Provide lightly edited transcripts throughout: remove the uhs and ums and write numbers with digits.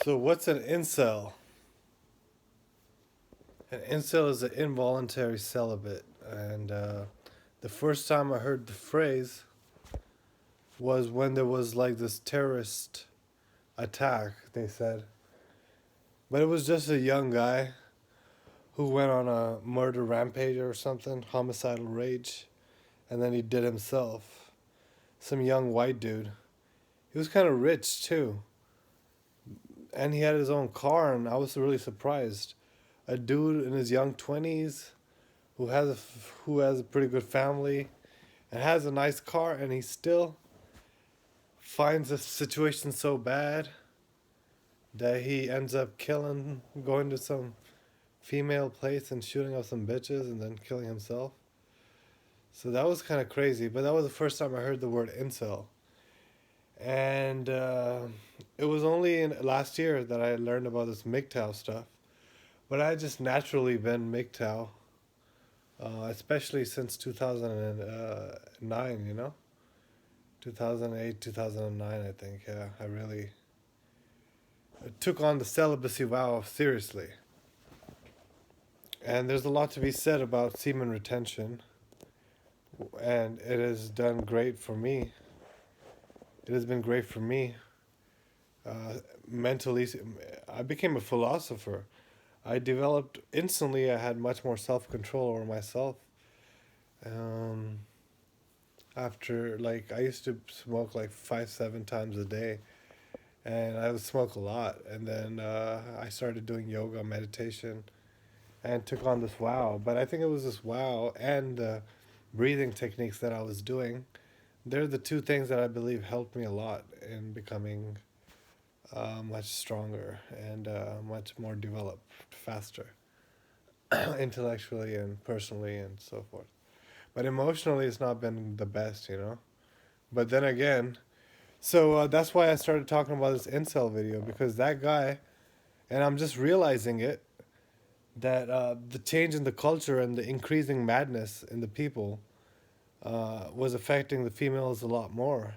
So what's an incel? An incel is an involuntary celibate, and the first time I heard the phrase was when there was like this terrorist attack. They said, but it was just a young guy who went on a murder rampage or something, homicidal rage, and then he did himself. Some young white dude. He was kind of rich too, and he had his own car, and I was really surprised. A dude in his young 20s who has a pretty good family and has a nice car, and he still finds the situation so bad that he ends up going to some female place and shooting up some bitches and then killing himself. So that was kind of crazy, but that was the first time I heard the word incel. And it was only in last year that I learned about this MGTOW stuff. But I just naturally been MGTOW, especially since 2009, 2008, 2009, I think. Yeah, I really took on the celibacy vow seriously. And there's a lot to be said about semen retention, and it has done great for me. It has been great for me. Mentally, I became a philosopher. I developed instantly. I had much more self control over myself. Um, After like I used to smoke like 5, 7 times a day, and I would smoke a lot. And then I started doing yoga, meditation, and took on this wow. But I think it was this wow and the breathing techniques that I was doing. They're the two things that I believe helped me a lot in becoming much stronger and much more developed faster, intellectually and personally and so forth. But emotionally, it's not been the best. But then again, so that's why I started talking about this incel video because that guy, and I'm just realizing it, that the change in the culture and the increasing madness in the people was affecting the females a lot more.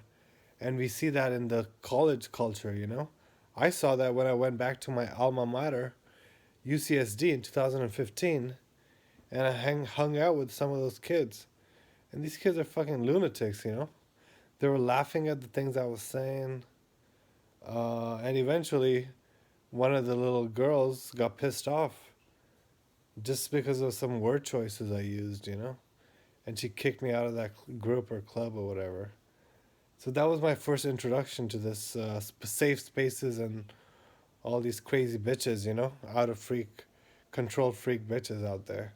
And we see that in the college culture. I saw that when I went back to my alma mater, UCSD, in 2015, and I hung out with some of those kids. And these kids are fucking lunatics. They were laughing at the things I was saying. And eventually, one of the little girls got pissed off just because of some word choices I used. And she kicked me out of that group or club or whatever. So that was my first introduction to this safe spaces and all these crazy bitches, out of control freak bitches out there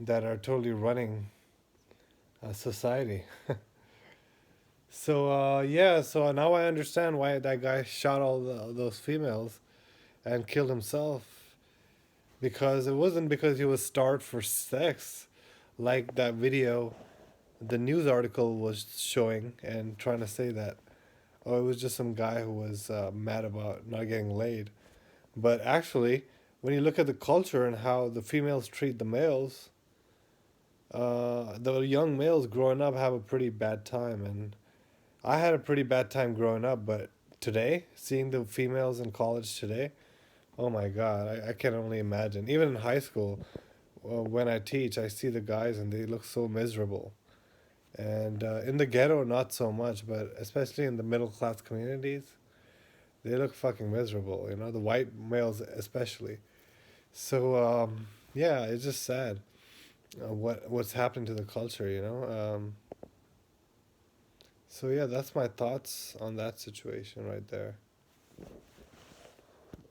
that are totally running society. So yeah, so now I understand why that guy shot those females and killed himself, because it wasn't because he was starved for sex, like that video, the news article was showing and trying to say that. Oh, it was just some guy who was mad about not getting laid. But actually, when you look at the culture and how the females treat the males, the young males growing up have a pretty bad time. And I had a pretty bad time growing up, but today, seeing the females in college today, oh my God, I can only imagine. Even in high school, when I teach, I see the guys and they look so miserable. And in the ghetto, not so much, but especially in the middle class communities, they look fucking miserable, the white males especially. So, yeah, it's just sad what's happened to the culture. So, yeah, that's my thoughts on that situation right there.